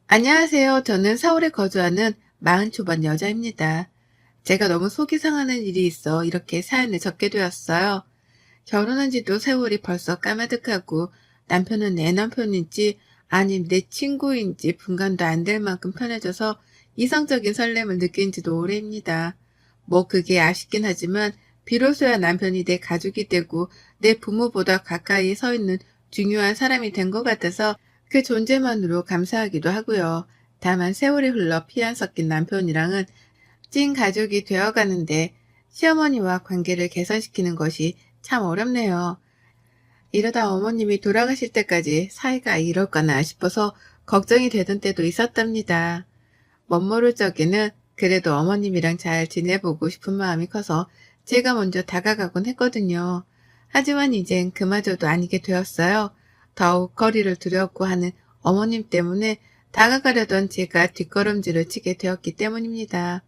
안녕하세요. 저는 서울에 거주하는 40 초반 여자입니다. 제가 너무 속이 상하는 일이 있어 이렇게 사연을 적게 되었어요. 결혼한 지도 세월이 벌써 까마득하고 남편은 내 남편인지 아님 내 친구인지 분간도 안 될 만큼 편해져서 이성적인 설렘을 느낀 지도 오래입니다. 뭐 그게 아쉽긴 하지만 비로소야 남편이 내 가족이 되고 내 부모보다 가까이 서 있는 중요한 사람이 된 것 같아서 그 존재만으로 감사하기도 하고요. 다만 세월이 흘러 피 안 섞인 남편이랑은 찐 가족이 되어가는데 시어머니와 관계를 개선시키는 것이 참 어렵네요. 이러다 어머님이 돌아가실 때까지 사이가 이럴까나 싶어서 걱정이 되던 때도 있었답니다. 멋모를 적에는 그래도 어머님이랑 잘 지내보고 싶은 마음이 커서 제가 먼저 다가가곤 했거든요. 하지만 이젠 그마저도 아니게 되었어요. 더욱 거리를 두려고 하는 어머님 때문에 다가가려던 제가 뒷걸음질을 치게 되었기 때문입니다.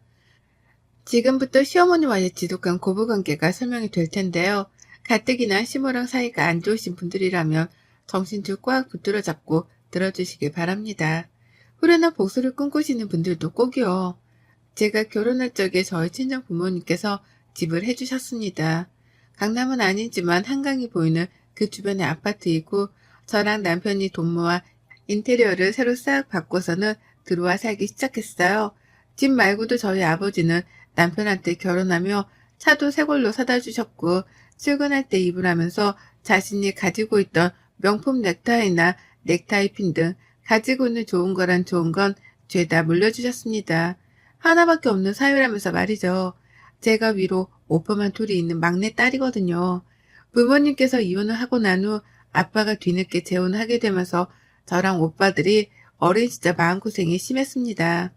지금부터 시어머니와의 지독한 고부관계가 설명이 될 텐데요. 가뜩이나 시모랑 사이가 안 좋으신 분들이라면 정신줄 꽉 붙들어 잡고 들어주시길 바랍니다. 후련한 복수를 꿈꾸시는 분들도 꼭이요. 제가 결혼할 적에 저희 친정 부모님께서 집을 해주셨습니다. 강남은 아니지만 한강이 보이는 그 주변의 아파트이고 저랑 남편이 돈 모아 인테리어를 새로 싹 바꿔서는 들어와 살기 시작했어요. 집 말고도 저희 아버지는 남편한테 결혼하며 차도 새 걸로 사다 주셨고 출근할 때 입으라면서 자신이 가지고 있던 명품 넥타이나 넥타이 핀 등 가지고 있는 좋은 거란 좋은 건 죄다 물려주셨습니다. 하나밖에 없는 사유라면서 말이죠. 제가 위로 오빠만 둘이 있는 막내 딸이거든요. 부모님께서 이혼을 하고 난 후 아빠가 뒤늦게 재혼을 하게 되면서 저랑 오빠들이 어린 시절 마음고생이 심했습니다.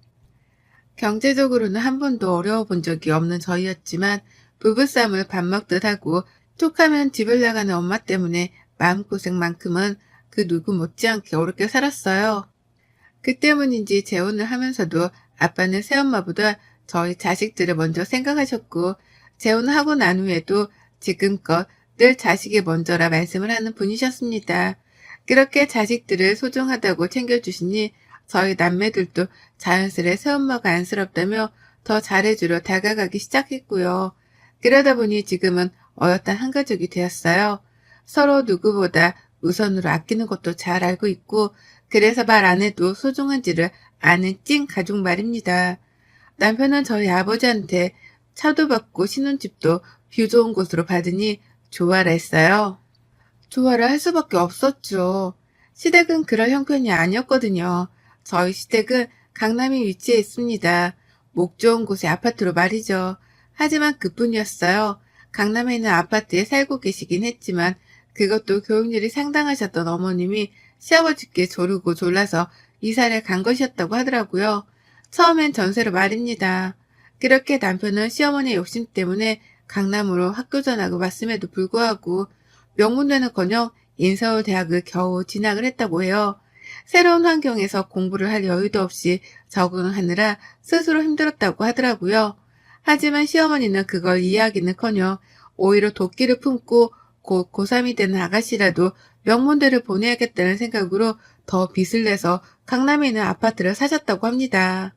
경제적으로는 한 번도 어려워 본 적이 없는 저희였지만 부부싸움을 밥 먹듯 하고 툭하면 집을 나가는 엄마 때문에 마음고생만큼은 그 누구 못지않게 어렵게 살았어요. 그 때문인지 재혼을 하면서도 아빠는 새엄마보다 저희 자식들을 먼저 생각하셨고 재혼하고 난 후에도 지금껏 늘 자식이 먼저라 말씀을 하는 분이셨습니다. 그렇게 자식들을 소중하다고 챙겨주시니 저희 남매들도 자연스레 새엄마가 안쓰럽다며 더 잘해주려 다가가기 시작했고요. 그러다 보니 지금은 어엿한 한 가족이 되었어요. 서로 누구보다 우선으로 아끼는 것도 잘 알고 있고 그래서 말 안 해도 소중한지를 아는 찐 가족 말입니다. 남편은 저희 아버지한테 차도 받고 신혼집도 뷰 좋은 곳으로 받으니 좋아라 했어요. 좋아를 할 수밖에 없었죠. 시댁은 그럴 형편이 아니었거든요. 저희 시댁은 강남에 위치해 있습니다. 목 좋은 곳의 아파트로 말이죠. 하지만 그뿐이었어요. 강남에 있는 아파트에 살고 계시긴 했지만 그것도 교육률이 상당하셨던 어머님이 시아버지께 조르고 졸라서 이사를 간 것이었다고 하더라고요. 처음엔 전세로 말입니다. 그렇게 남편은 시어머니의 욕심 때문에 강남으로 학교 전학을 왔음에도 불구하고 명문대는커녕 인서울대학을 겨우 진학을 했다고 해요. 새로운 환경에서 공부를 할 여유도 없이 적응하느라 스스로 힘들었다고 하더라고요. 하지만 시어머니는 그걸 이해하기는커녕 오히려 도끼를 품고 곧 고3이 되는 아가씨라도 명문대를 보내야겠다는 생각으로 더 빚을 내서 강남에 있는 아파트를 사셨다고 합니다.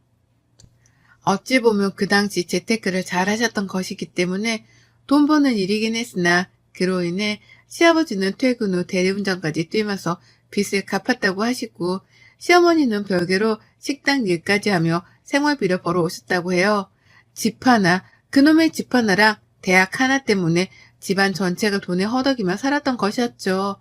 어찌 보면 그 당시 재테크를 잘 하셨던 것이기 때문에 돈 버는 일이긴 했으나 그로 인해 시아버지는 퇴근 후 대리운전까지 뛰면서 빚을 갚았다고 하시고 시어머니는 별개로 식당 일까지 하며 생활비를 벌어오셨다고 해요. 집 하나, 그놈의 집 하나랑 대학 하나 때문에 집안 전체가 돈에 허덕이며 살았던 것이었죠.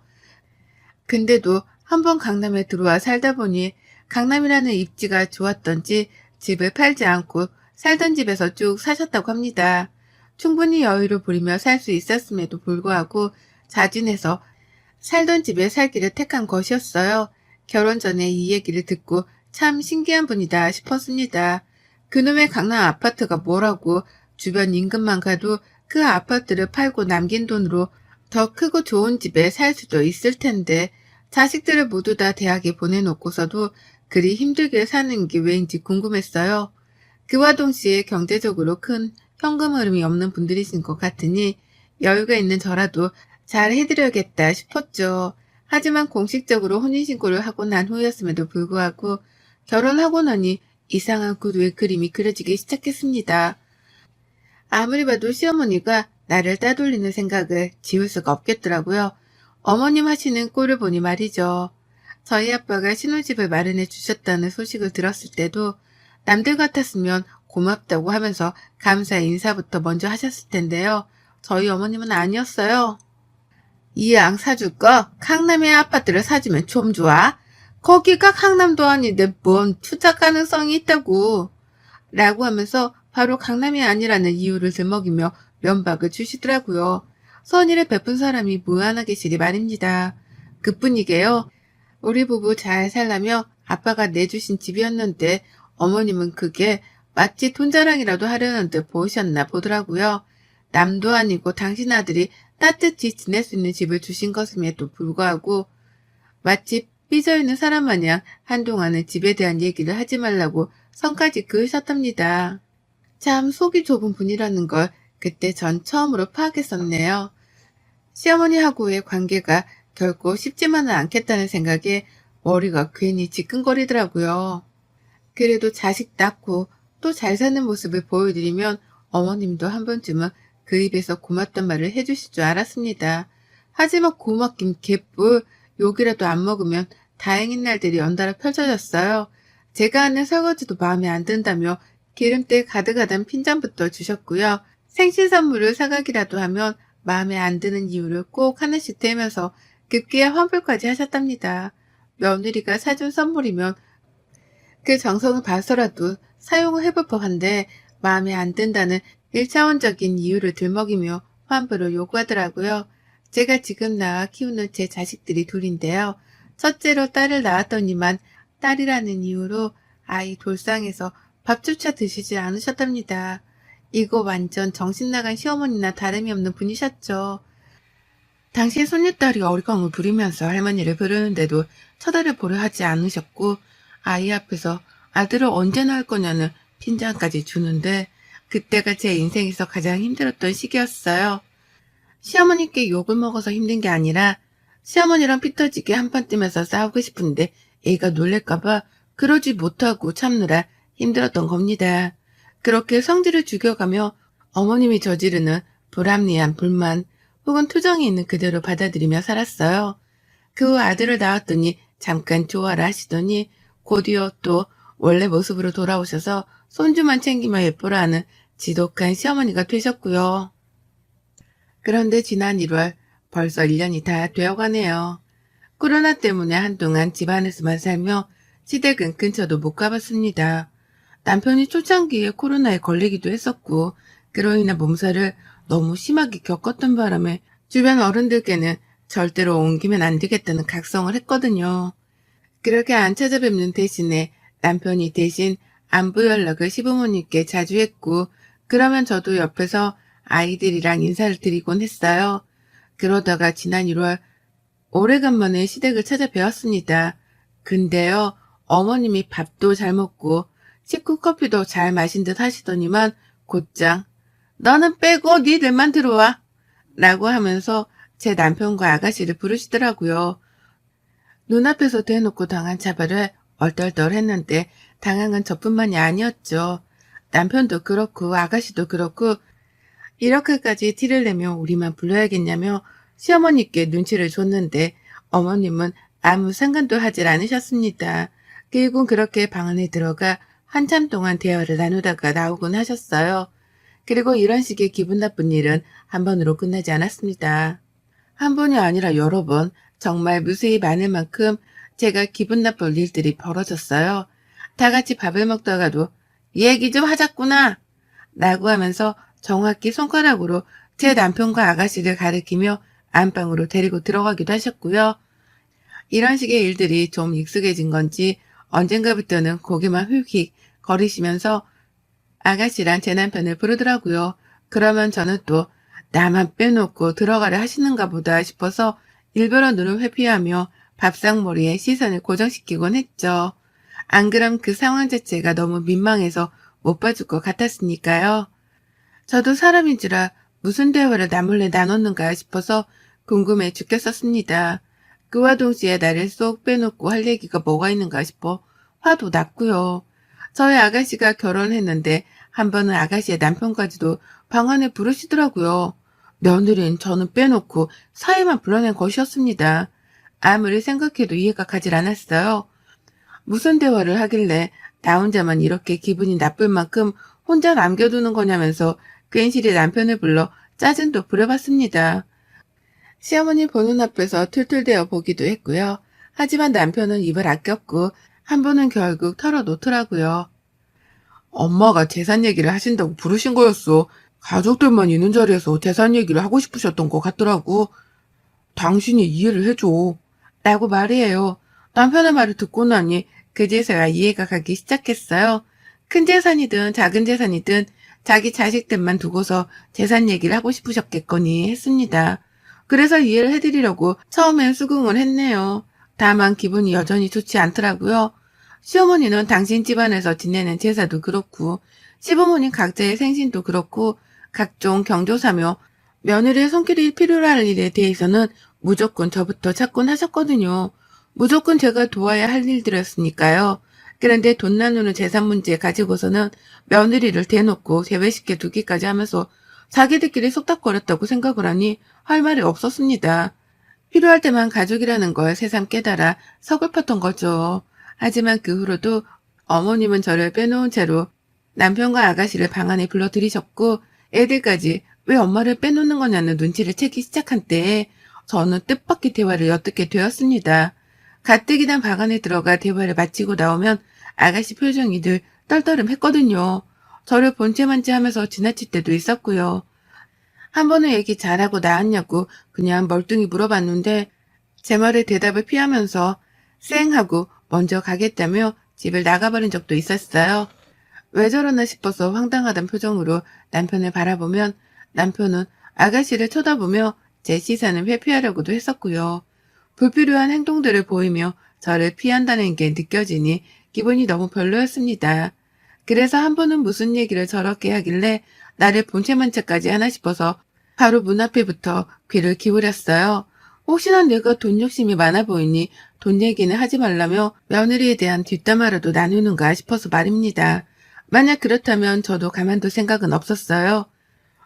근데도 한번 강남에 들어와 살다 보니 강남이라는 입지가 좋았던지 집을 팔지 않고 살던 집에서 쭉 사셨다고 합니다. 충분히 여유를 부리며 살 수 있었음에도 불구하고 자진해서 살던 집에 살기를 택한 것이었어요. 결혼 전에 이 얘기를 듣고 참 신기한 분이다 싶었습니다. 그놈의 강남 아파트가 뭐라고 주변 인근만 가도 그 아파트를 팔고 남긴 돈으로 더 크고 좋은 집에 살 수도 있을 텐데 자식들을 모두 다 대학에 보내놓고서도 그리 힘들게 사는 게 왜인지 궁금했어요. 그와 동시에 경제적으로 큰 현금 흐름이 없는 분들이신 것 같으니 여유가 있는 저라도 잘 해드려야겠다 싶었죠. 하지만 공식적으로 혼인신고를 하고 난 후였음에도 불구하고 결혼하고 나니 이상한 구두의 그림이 그려지기 시작했습니다. 아무리 봐도 시어머니가 나를 따돌리는 생각을 지울 수가 없겠더라고요. 어머님 하시는 꼴을 보니 말이죠. 저희 아빠가 신혼집을 마련해 주셨다는 소식을 들었을 때도 남들 같았으면 고맙다고 하면서 감사의 인사부터 먼저 하셨을 텐데요. 저희 어머님은 아니었어요. 이왕 사줄 거 강남의 아파트를 사주면 좀 좋아. 거기가 강남도 아닌데 뭔 투자 가능성이 있다고. 라고 하면서 바로 강남이 아니라는 이유를 들먹이며 면박을 주시더라고요. 선의를 베푼 사람이 무한하 계시리 말입니다. 그뿐이게요. 우리 부부 잘 살라며 아빠가 내주신 집이었는데 어머님은 그게 마치 돈자랑이라도 하려는 듯 보셨나 보더라고요. 남도 아니고 당신 아들이 따뜻히 지낼 수 있는 집을 주신 것임에도 불구하고 마치 삐져있는 사람 마냥 한동안은 집에 대한 얘기를 하지 말라고 선까지 그으셨답니다. 참 속이 좁은 분이라는 걸 그때 전 처음으로 파악했었네요. 시어머니하고의 관계가 결코 쉽지만은 않겠다는 생각에 머리가 괜히 지끈거리더라고요. 그래도 자식 낳고 또 잘 사는 모습을 보여드리면 어머님도 한 번쯤은 그 입에서 고맙단 말을 해주실 줄 알았습니다. 하지만 고맙긴 개뿔 욕이라도 안 먹으면 다행인 날들이 연달아 펼쳐졌어요. 제가 하는 설거지도 마음에 안 든다며 기름때 가득하던 핀잔부터 주셨고요. 생신 선물을 사가기라도 하면 마음에 안 드는 이유를 꼭 하나씩 대면서 급기야 환불까지 하셨답니다. 며느리가 사준 선물이면 그 정성을 봐서라도 사용을 해볼 법한데 마음에 안 든다는 1차원적인 이유를 들먹이며 환불을 요구하더라고요. 제가 지금 낳아 키우는 제 자식들이 둘인데요. 첫째로 딸을 낳았더니만 딸이라는 이유로 아이 돌상에서 밥조차 드시지 않으셨답니다. 이거 완전 정신 나간 시어머니나 다름이 없는 분이셨죠. 당시 손녀딸이 어리광을 부리면서 할머니를 부르는데도 쳐다를 보려 하지 않으셨고 아이 앞에서 아들을 언제 낳을 거냐는 핀잔까지 주는데 그때가 제 인생에서 가장 힘들었던 시기였어요. 시어머니께 욕을 먹어서 힘든 게 아니라 시어머니랑 피 터지게 한판 뜨면서 싸우고 싶은데 애가 놀랄까봐 그러지 못하고 참느라 힘들었던 겁니다. 그렇게 성질을 죽여가며 어머님이 저지르는 불합리한 불만 혹은 투정이 있는 그대로 받아들이며 살았어요. 그 후 아들을 낳았더니 잠깐 좋아라 하시더니 곧이어 또 원래 모습으로 돌아오셔서 손주만 챙기며 예뻐라 하는 지독한 시어머니가 되셨고요. 그런데 지난 1월 벌써 1년이 다 되어가네요. 코로나 때문에 한동안 집안에서만 살며 시댁은 근처도 못 가봤습니다. 남편이 초창기에 코로나에 걸리기도 했었고 그로 인한 몸살을 너무 심하게 겪었던 바람에 주변 어른들께는 절대로 옮기면 안 되겠다는 각성을 했거든요. 그렇게 안 찾아뵙는 대신에 남편이 대신 안부 연락을 시부모님께 자주 했고 그러면 저도 옆에서 아이들이랑 인사를 드리곤 했어요. 그러다가 지난 1월 오래간만에 시댁을 찾아뵈었습니다. 근데요, 어머님이 밥도 잘 먹고 식후 커피도 잘 마신 듯 하시더니만 곧장 너는 빼고 니들만 들어와 라고 하면서 제 남편과 아가씨를 부르시더라고요. 눈앞에서 대놓고 당한 차별을 얼떨떨했는데 당한 건 저뿐만이 아니었죠. 남편도 그렇고 아가씨도 그렇고 이렇게까지 티를 내며 우리만 불러야겠냐며 시어머니께 눈치를 줬는데 어머님은 아무 상관도 하질 않으셨습니다. 결국 그렇게 방 안에 들어가 한참 동안 대화를 나누다가 나오곤 하셨어요. 그리고 이런 식의 기분 나쁜 일은 한 번으로 끝나지 않았습니다. 한 번이 아니라 여러 번 정말 무수히 많을 만큼 제가 기분 나쁠 일들이 벌어졌어요. 다 같이 밥을 먹다가도 얘기 좀 하자꾸나 라고 하면서 정확히 손가락으로 제 남편과 아가씨를 가리키며 안방으로 데리고 들어가기도 하셨고요. 이런 식의 일들이 좀 익숙해진 건지 언젠가부터는 고개만 휙휙 거리시면서 아가씨랑 제 남편을 부르더라고요. 그러면 저는 또 나만 빼놓고 들어가려 하시는가 보다 싶어서 일부러 눈을 회피하며 밥상머리에 시선을 고정시키곤 했죠. 안 그럼 그 상황 자체가 너무 민망해서 못 봐줄 것 같았으니까요. 저도 사람인지라 무슨 대화를 나몰래 나눴는가 싶어서 궁금해 죽겠었습니다. 그와 동시에 나를 쏙 빼놓고 할 얘기가 뭐가 있는가 싶어 화도 났고요. 저희 아가씨가 결혼했는데 한 번은 아가씨의 남편까지도 방 안에 부르시더라고요. 며느리는 저는 빼놓고 사이만 불러낸 것이었습니다. 아무리 생각해도 이해가 가질 않았어요. 무슨 대화를 하길래 나 혼자만 이렇게 기분이 나쁠 만큼 혼자 남겨두는 거냐면서 괜시리 남편을 불러 짜증도 부려봤습니다. 시어머니 보는 앞에서 툴툴대어 보기도 했고요. 하지만 남편은 입을 아꼈고 한 번은 결국 털어놓더라고요. 엄마가 재산 얘기를 하신다고 부르신 거였어. 가족들만 있는 자리에서 재산 얘기를 하고 싶으셨던 것 같더라고. 당신이 이해를 해줘. 라고 말이에요. 남편의 말을 듣고 나니 그제서야 이해가 가기 시작했어요. 큰 재산이든 작은 재산이든 자기 자식들만 두고서 재산 얘기를 하고 싶으셨겠거니 했습니다. 그래서 이해를 해드리려고 처음엔 수긍을 했네요. 다만 기분이 여전히 좋지 않더라고요. 시어머니는 당신 집안에서 지내는 제사도 그렇고 시부모님 각자의 생신도 그렇고 각종 경조사며 며느리의 손길이 필요로 할 일에 대해서는 무조건 저부터 찾곤 하셨거든요. 무조건 제가 도와야 할 일들이었으니까요. 그런데 돈 나누는 재산 문제 가지고서는 며느리를 대놓고 제외시켜 두기까지 하면서 자기들끼리 속닥거렸다고 생각을 하니 할 말이 없었습니다. 필요할 때만 가족이라는 걸 새삼 깨달아 서글펐던 거죠. 하지만 그 후로도 어머님은 저를 빼놓은 채로 남편과 아가씨를 방 안에 불러들이셨고 애들까지 왜 엄마를 빼놓는 거냐는 눈치를 채기 시작한 때에 저는 뜻밖의 대화를 엿듣게 되었습니다. 가뜩이 난 방 안에 들어가 대화를 마치고 나오면 아가씨 표정이 늘 떨떠름했거든요. 저를 본체만지 하면서 지나칠 때도 있었고요. 한 번은 얘기 잘하고 나왔냐고 그냥 멀뚱히 물어봤는데 제 말에 대답을 피하면서 쌩 하고 먼저 가겠다며 집을 나가버린 적도 있었어요. 왜 저러나 싶어서 황당하단 표정으로 남편을 바라보면 남편은 아가씨를 쳐다보며 제 시선을 회피하려고도 했었고요. 불필요한 행동들을 보이며 저를 피한다는 게 느껴지니 기분이 너무 별로였습니다. 그래서 한 번은 무슨 얘기를 저렇게 하길래 나를 본체만 채까지 하나 싶어서 바로 문 앞에부터 귀를 기울였어요. 혹시나 내가 돈 욕심이 많아 보이니 돈 얘기는 하지 말라며 며느리에 대한 뒷담화라도 나누는가 싶어서 말입니다. 만약 그렇다면 저도 가만둘 생각은 없었어요.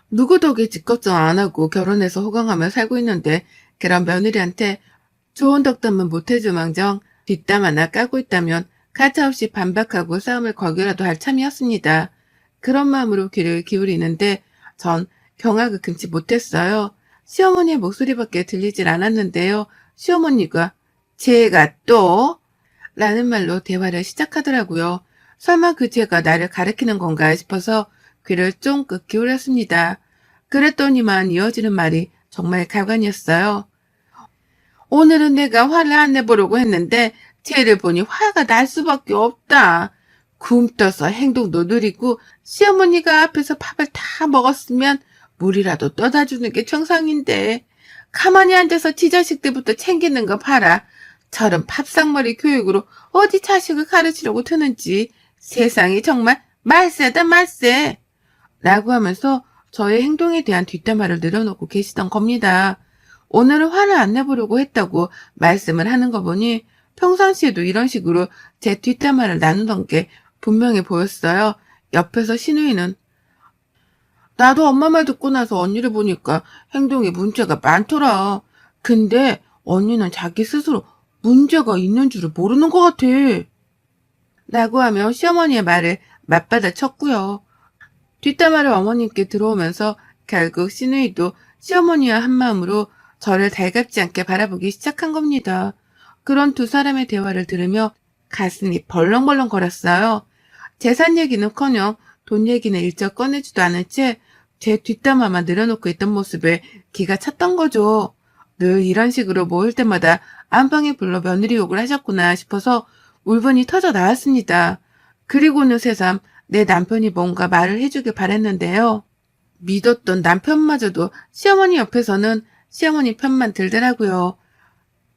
누구 덕에 집 걱정 안 하고 결혼해서 호강하며 살고 있는데 그런 며느리한테 좋은 덕담은 못해주망정 뒷담 하나 까고 있다면 가차없이 반박하고 싸움을 걸기라도 할 참이었습니다. 그런 마음으로 귀를 기울이는데 전 경악을 금치 못했어요. 시어머니의 목소리밖에 들리질 않았는데요. 시어머니가 제가 또? 라는 말로 대화를 시작하더라고요. 설마 그 제가 나를 가리키는 건가 싶어서 귀를 쫑긋 기울였습니다. 그랬더니만 이어지는 말이 정말 가관이었어요. 오늘은 내가 화를 안 내보려고 했는데 쟤를 보니 화가 날 수밖에 없다. 굼떠서 행동도 느리고 시어머니가 앞에서 밥을 다 먹었으면 물이라도 떠다 주는 게 정상인데 가만히 앉아서 지 자식 때부터 챙기는 거 봐라. 저런 밥상머리 교육으로 어디 자식을 가르치려고 드는지 세상이 정말 말세다 말세. 라고 하면서 저의 행동에 대한 뒷담화를 늘어놓고 계시던 겁니다. 오늘은 화를 안 내보려고 했다고 말씀을 하는 거 보니 평상시에도 이런 식으로 제 뒷담화를 나누던 게 분명해 보였어요. 옆에서 신우이는 나도 엄마 말 듣고 나서 언니를 보니까 행동에 문제가 많더라. 근데 언니는 자기 스스로 문제가 있는 줄을 모르는 것 같아. 라고 하며 시어머니의 말을 맞받아 쳤고요. 뒷담화를 어머님께 들어오면서 결국 신우이도 시어머니와 한마음으로 저를 달갑지 않게 바라보기 시작한 겁니다. 그런 두 사람의 대화를 들으며 가슴이 벌렁벌렁 거렸어요. 재산 얘기는커녕 돈 얘기는 일절 꺼내지도 않은 채 제 뒷담화만 늘어놓고 있던 모습에 기가 찼던 거죠. 늘 이런 식으로 모일 때마다 안방에 불러 며느리 욕을 하셨구나 싶어서 울분이 터져 나왔습니다. 그리고는 새삼 내 남편이 뭔가 말을 해주길 바랬는데요. 믿었던 남편마저도 시어머니 옆에서는 시어머니 편만 들더라고요.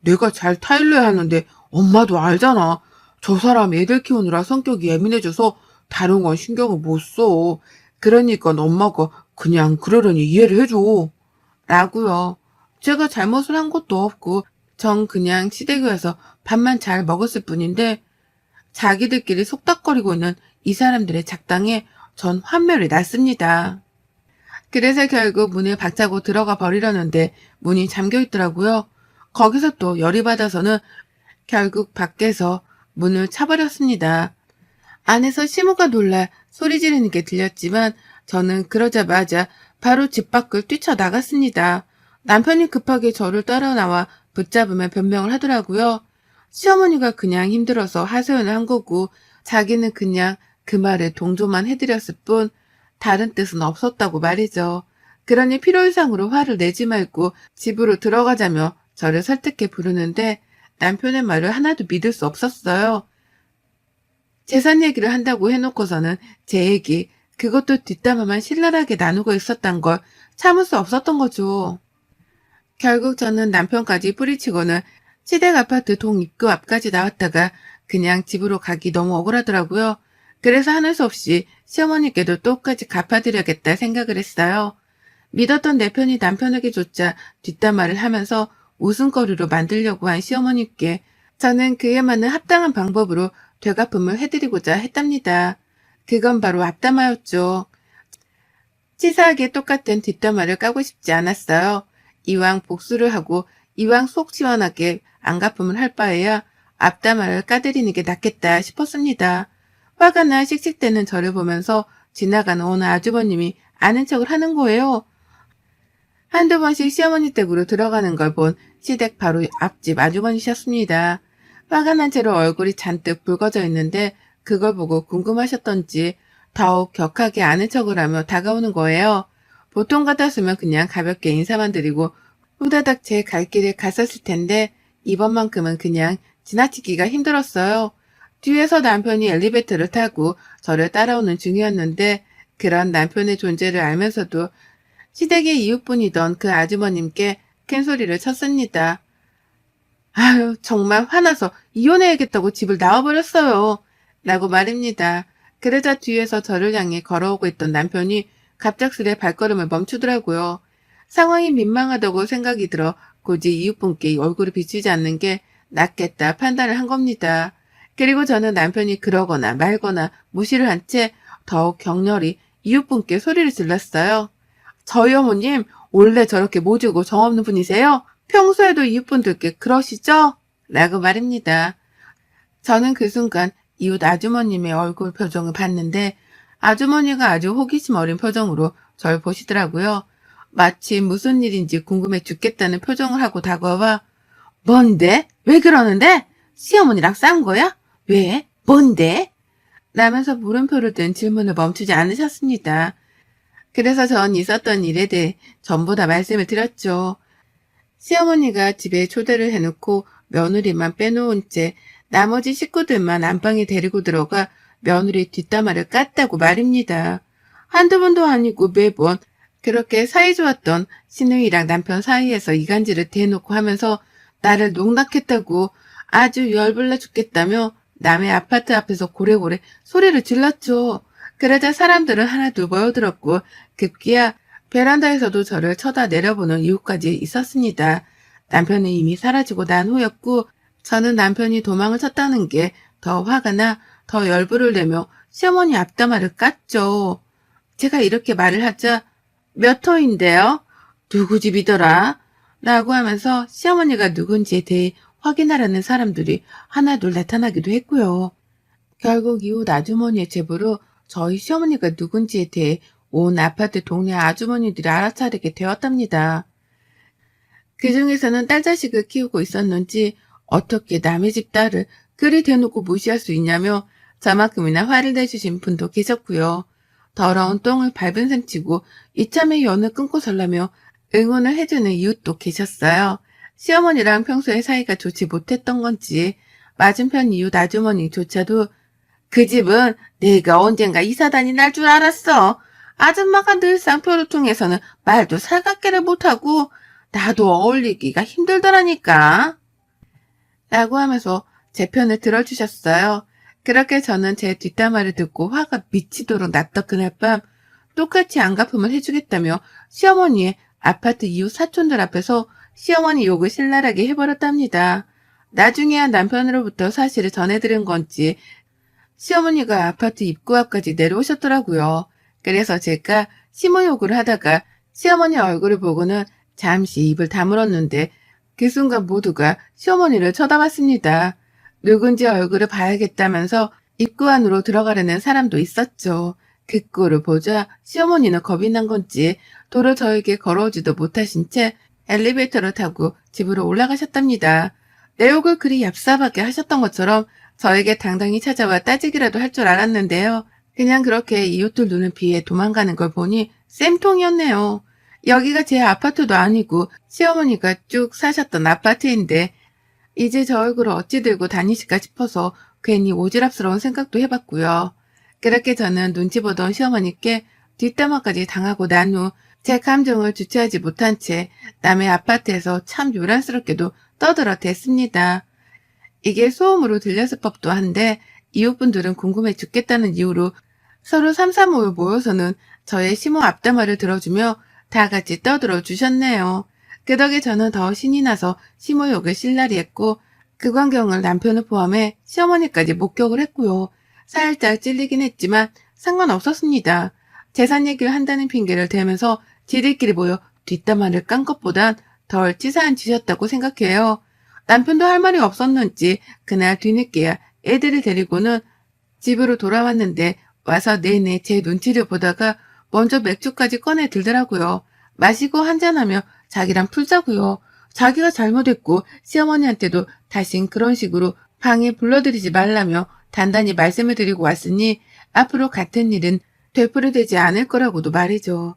내가 잘 타일러야 하는데 엄마도 알잖아. 저 사람 애들 키우느라 성격이 예민해져서 다른 건 신경을 못 써. 그러니까 엄마가 그냥 그러려니 이해를 해줘. 라고요. 제가 잘못을 한 것도 없고 전 그냥 시댁에서 밥만 잘 먹었을 뿐인데 자기들끼리 속닥거리고 있는 이 사람들의 작당에 전 환멸이 났습니다. 그래서 결국 문을 박차고 들어가 버리려는데 문이 잠겨 있더라고요. 거기서 또 열이 받아서는 결국 밖에서 문을 차버렸습니다. 안에서 시모가 놀라 소리 지르는 게 들렸지만 저는 그러자마자 바로 집 밖을 뛰쳐나갔습니다. 남편이 급하게 저를 따라 나와 붙잡으며 변명을 하더라고요. 시어머니가 그냥 힘들어서 하소연을 한 거고 자기는 그냥 그 말에 동조만 해드렸을 뿐 다른 뜻은 없었다고 말이죠. 그러니 필요 이상으로 화를 내지 말고 집으로 들어가자며 저를 설득해 부르는데 남편의 말을 하나도 믿을 수 없었어요. 재산 얘기를 한다고 해놓고서는 제 얘기, 그것도 뒷담화만 신랄하게 나누고 있었단 걸 참을 수 없었던 거죠. 결국 저는 남편까지 뿌리치고는 시댁 아파트 동 입구 앞까지 나왔다가 그냥 집으로 가기 너무 억울하더라고요. 그래서 하는 수 없이 시어머니께도 똑같이 갚아드려야겠다 생각을 했어요. 믿었던 내 편이 남편에게조차 뒷담화를 하면서 웃음거리로 만들려고 한 시어머니께 저는 그에 맞는 합당한 방법으로 되갚음을 해드리고자 했답니다. 그건 바로 앞담화였죠. 치사하게 똑같은 뒷담화를 까고 싶지 않았어요. 이왕 복수를 하고 이왕 속 시원하게 안갚음을 할 바에야 앞담화를 까드리는 게 낫겠다 싶었습니다. 화가 나 씩씩대는 저를 보면서 지나가는 어느 아주버님이 아는 척을 하는 거예요. 한두 번씩 시어머니 댁으로 들어가는 걸 본 시댁 바로 앞집 아주머니셨습니다. 화가 난 채로 얼굴이 잔뜩 붉어져 있는데 그걸 보고 궁금하셨던지 더욱 격하게 아는 척을 하며 다가오는 거예요. 보통 같았으면 그냥 가볍게 인사만 드리고 후다닥 제 갈 길을 갔었을 텐데 이번만큼은 그냥 지나치기가 힘들었어요. 뒤에서 남편이 엘리베이터를 타고 저를 따라오는 중이었는데 그런 남편의 존재를 알면서도 시댁의 이웃분이던 그 아주머님께 큰 소리를 쳤습니다. 아유, 정말 화나서 이혼해야겠다고 집을 나와버렸어요. 라고 말입니다. 그러자 뒤에서 저를 향해 걸어오고 있던 남편이 갑작스레 발걸음을 멈추더라고요. 상황이 민망하다고 생각이 들어 굳이 이웃분께 얼굴을 비추지 않는 게 낫겠다 판단을 한 겁니다. 그리고 저는 남편이 그러거나 말거나 무시를 한 채 더욱 격렬히 이웃분께 소리를 질렀어요. 저희 어머님 원래 저렇게 모지고 정없는 분이세요? 평소에도 이웃분들께 그러시죠? 라고 말입니다. 저는 그 순간 이웃 아주머님의 얼굴 표정을 봤는데 아주머니가 아주 호기심 어린 표정으로 절 보시더라고요. 마치 무슨 일인지 궁금해 죽겠다는 표정을 하고 다가와 뭔데? 왜 그러는데? 시어머니랑 싼 거야? 왜? 뭔데? 라면서 물음표를 든 질문을 멈추지 않으셨습니다. 그래서 전 있었던 일에 대해 전부 다 말씀을 드렸죠. 시어머니가 집에 초대를 해놓고 며느리만 빼놓은 채 나머지 식구들만 안방에 데리고 들어가 며느리 뒷담화를 깠다고 말입니다. 한두 번도 아니고 매번 그렇게 사이좋았던 시누이랑 남편 사이에서 이간질을 대놓고 하면서 나를 농락했다고 아주 열불나 죽겠다며 남의 아파트 앞에서 고래고래 소리를 질렀죠. 그러자 사람들은 하나둘 모여들었고 급기야 베란다에서도 저를 쳐다 내려보는 이유까지 있었습니다. 남편은 이미 사라지고 난 후였고 저는 남편이 도망을 쳤다는 게 더 화가 나 더 열불을 내며 시어머니 앞담화를 깠죠. 제가 이렇게 말을 하자 몇 호인데요? 누구 집이더라? 라고 하면서 시어머니가 누군지에 대해 확인하려는 사람들이 하나둘 나타나기도 했고요. 결국 이웃 아주머니의 제보로 저희 시어머니가 누군지에 대해 온 아파트 동네 아주머니들이 알아차리게 되었답니다. 그 중에서는 딸 자식을 키우고 있었는지 어떻게 남의 집 딸을 그리 대놓고 무시할 수 있냐며 저만큼이나 화를 내주신 분도 계셨고요. 더러운 똥을 밟은 셈치고 이참에 연을 끊고 살라며 응원을 해주는 이웃도 계셨어요. 시어머니랑 평소에 사이가 좋지 못했던 건지 맞은편 이웃 아주머니조차도 그 집은 내가 언젠가 이사단이 날 줄 알았어. 아줌마가 늘상 표를 통해서는 말도 살갑게를 못하고 나도 어울리기가 힘들더라니까. 라고 하면서 제 편을 들어주셨어요. 그렇게 저는 제 뒷담화를 듣고 화가 미치도록 났던 그날 밤 똑같이 안갚음을 해주겠다며 시어머니의 아파트 이웃 사촌들 앞에서 시어머니 욕을 신랄하게 해버렸답니다. 나중에야 남편으로부터 사실을 전해들은 건지 시어머니가 아파트 입구 앞까지 내려오셨더라고요. 그래서 제가 심호욕을 하다가 시어머니 얼굴을 보고는 잠시 입을 다물었는데 그 순간 모두가 시어머니를 쳐다봤습니다. 누군지 얼굴을 봐야겠다면서 입구 안으로 들어가려는 사람도 있었죠. 그 꼴을 보자 시어머니는 겁이 난 건지 도로 저에게 걸어오지도 못하신 채 엘리베이터를 타고 집으로 올라가셨답니다. 내 욕을 그리 얍삽하게 하셨던 것처럼 저에게 당당히 찾아와 따지기라도 할 줄 알았는데요. 그냥 그렇게 이웃들 눈을 피해 도망가는 걸 보니 쌤통이었네요. 여기가 제 아파트도 아니고 시어머니가 쭉 사셨던 아파트인데 이제 저 얼굴을 어찌 들고 다니실까 싶어서 괜히 오지랖스러운 생각도 해봤고요. 그렇게 저는 눈치 보던 시어머니께 뒷담화까지 당하고 난 후 제 감정을 주체하지 못한 채 남의 아파트에서 참 요란스럽게도 떠들어 댔습니다. 이게 소음으로 들렸을 법도 한데 이웃분들은 궁금해 죽겠다는 이유로 서로 삼삼오오 모여서는 저의 심호 앞담화를 들어주며 다 같이 떠들어 주셨네요. 그 덕에 저는 더 신이 나서 심호욕을 실라리 했고 그 광경을 남편을 포함해 시어머니까지 목격을 했고요. 살짝 찔리긴 했지만 상관없었습니다. 재산 얘기를 한다는 핑계를 대면서 지들끼리 모여 뒷담화를 깐 것보단 덜 치사한 짓이었다고 생각해요. 남편도 할 말이 없었는지 그날 뒤늦게야 애들을 데리고는 집으로 돌아왔는데 와서 내내 제 눈치를 보다가 먼저 맥주까지 꺼내 들더라고요. 마시고 한잔하며 자기랑 풀자고요. 자기가 잘못했고 시어머니한테도 다신 그런 식으로 방에 불러들이지 말라며 단단히 말씀을 드리고 왔으니 앞으로 같은 일은 되풀이되지 않을 거라고도 말이죠.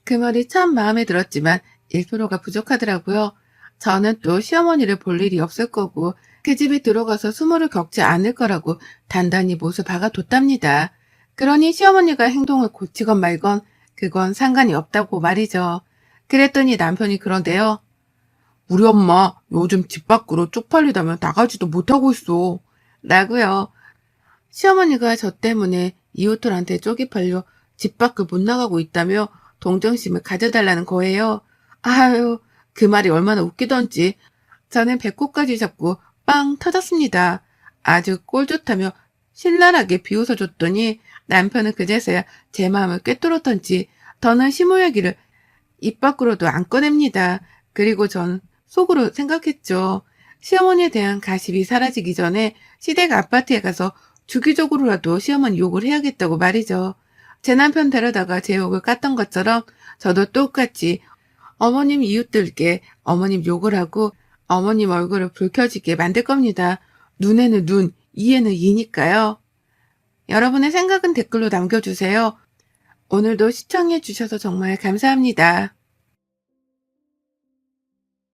그 말이 참 마음에 들었지만 1%가 부족하더라고요. 저는 또 시어머니를 볼 일이 없을 거고 그 집에 들어가서 수모를 겪지 않을 거라고 단단히 못을 박아뒀답니다. 그러니 시어머니가 행동을 고치건 말건 그건 상관이 없다고 말이죠. 그랬더니 남편이 그런데요. 우리 엄마 요즘 집 밖으로 쪽팔리다며 나가지도 못하고 있어. 라고요. 시어머니가 저 때문에 이웃들한테 쪽이 팔려 집 밖을 못 나가고 있다며 동정심을 가져달라는 거예요. 아유, 그 말이 얼마나 웃기던지 저는 배꼽까지 잡고 빵 터졌습니다. 아주 꼴 좋다며 신랄하게 비웃어줬더니 남편은 그제서야 제 마음을 꿰뚫었던지 더는 심호얘기를 입 밖으로도 안 꺼냅니다. 그리고 전 속으로 생각했죠. 시어머니에 대한 가십이 사라지기 전에 시댁 아파트에 가서 주기적으로라도 시어머니 욕을 해야겠다고 말이죠. 제 남편 데려다가 제 욕을 깠던 것처럼 저도 똑같이 어머님 이웃들께 어머님 욕을 하고 어머님 얼굴을 불켜지게 만들 겁니다. 눈에는 눈, 이에는 이니까요. 여러분의 생각은 댓글로 남겨주세요. 오늘도 시청해 주셔서 정말 감사합니다.